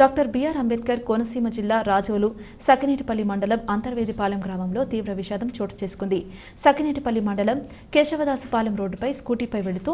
Doctor BR Ambedkar Konaseema జిల్లా రాజోలు సకినేటిపల్లి మండలం అంతర్వేదిపాలెం గ్రామంలో తీవ్ర విషాదం చోటు చేసుకుంది. సకినేటిపల్లి మండలం కేశవదాసుపాలెం రోడ్డుపై స్కూటీపై వెళుతూ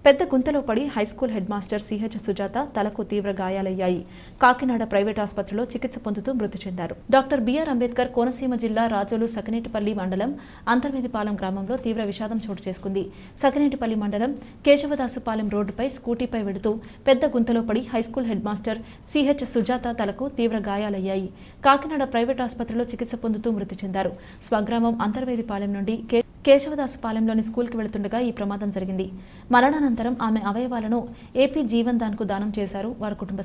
పెద్ద గుంతలో పడి high school head master CH Sujatha తలకు తీవ్ర గాయాలయ్యాయి. కాకినాడ ప్రైవేట్ ఆసుపత్రిలో చికిత్స పొందుతూ మృతి చెందారు. డాక్టర్ బిఆర్ అంబేద్కర్ కోనసీమ జిల్లా రాజోలు సకినేటిపల్లి మండలం అంతర్వేదిపాలెం గ్రామంలో తీవ్ర విషాదం చోటు చేసుకుంది. సకినేటిపల్లి మండలం కేశవదాసుపాలెం రోడ్డుపై స్కూటీపై వెళుతూ పెద్ద గుంతలో పడి high school head master CH Sujatha తలకు తీవ్ర గాయాలయ్యాయి. కాకినాడ ప్రైవేట్ ఆసుపత్రిలో చికిత్స పొందుతూ మృతి చెందారు. స్వగ్రామం అంతర్వేదిపాలెం నుండి కేశవదాసుపాలెంలోని స్కూల్కి వెళుతుండగా ఈ ప్రమాదం జరిగింది. మరణానంతరం ఆమె అవయవాలను ఏపీ జీవన్ దాన్కు దానం చేశారు వారి కుటుంబ